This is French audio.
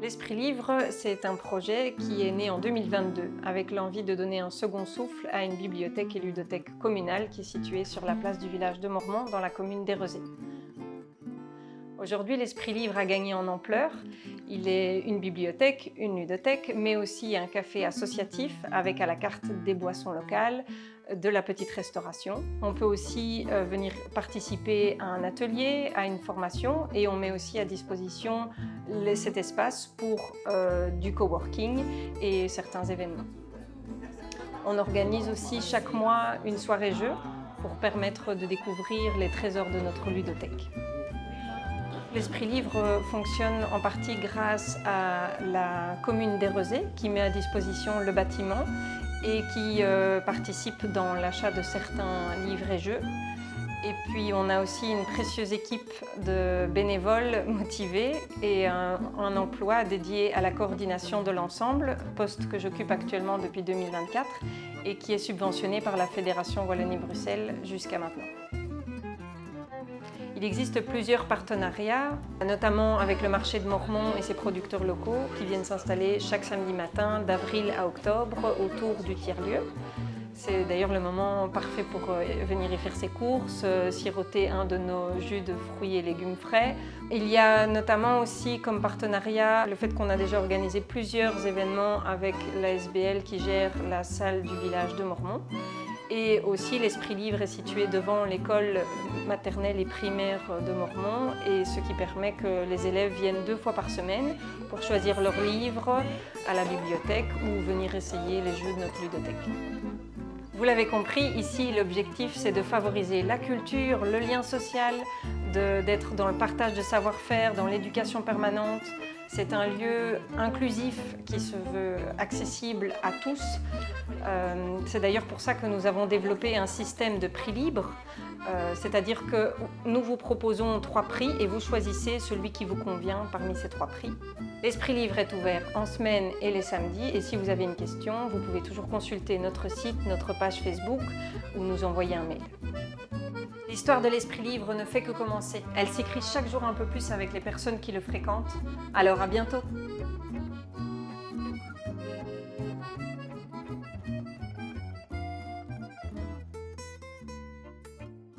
L'Esprit Livre, c'est un projet qui est né en 2022 avec l'envie de donner un second souffle à une bibliothèque et ludothèque communale qui est située sur la place du village de Mormont dans la commune d'Érezé. Aujourd'hui, l'Esprit Livre a gagné en ampleur. Il est une bibliothèque, une ludothèque, mais aussi un café associatif avec à la carte des boissons locales, de la petite restauration. On peut aussi venir participer à un atelier, à une formation, et on met aussi à disposition cet espace pour du coworking et certains événements. On organise aussi chaque mois une soirée jeu pour permettre de découvrir les trésors de notre ludothèque. L'Esprit Livre fonctionne en partie grâce à la commune d'Érezé qui met à disposition le bâtiment et qui participe dans l'achat de certains livres et jeux. Et puis on a aussi une précieuse équipe de bénévoles motivés et un emploi dédié à la coordination de l'ensemble, poste que j'occupe actuellement depuis 2024 et qui est subventionné par la Fédération Wallonie-Bruxelles jusqu'à maintenant. Il existe plusieurs partenariats, notamment avec le marché de Mormont et ses producteurs locaux qui viennent s'installer chaque samedi matin d'avril à octobre autour du tiers-lieu. C'est d'ailleurs le moment parfait pour venir y faire ses courses, siroter un de nos jus de fruits et légumes frais. Il y a notamment aussi comme partenariat le fait qu'on a déjà organisé plusieurs événements avec la SBL qui gère la salle du village de Mormont. Et aussi, l'Esprit Livre est situé devant l'école maternelle et primaire de Mormont, et ce qui permet que les élèves viennent 2 fois par semaine pour choisir leurs livres à la bibliothèque ou venir essayer les jeux de notre ludothèque. Vous l'avez compris, ici l'objectif c'est de favoriser la culture, le lien social, d'être dans le partage de savoir-faire, dans l'éducation permanente. C'est un lieu inclusif qui se veut accessible à tous. C'est d'ailleurs pour ça que nous avons développé un système de prix libre, c'est-à-dire que nous vous proposons 3 prix et vous choisissez celui qui vous convient parmi ces 3 prix. L'Esprit Livre est ouvert en semaine et les samedis, et si vous avez une question, vous pouvez toujours consulter notre site, notre page Facebook ou nous envoyer un mail. L'histoire de l'Esprit Livre ne fait que commencer. Elle s'écrit chaque jour un peu plus avec les personnes qui le fréquentent. Alors à bientôt!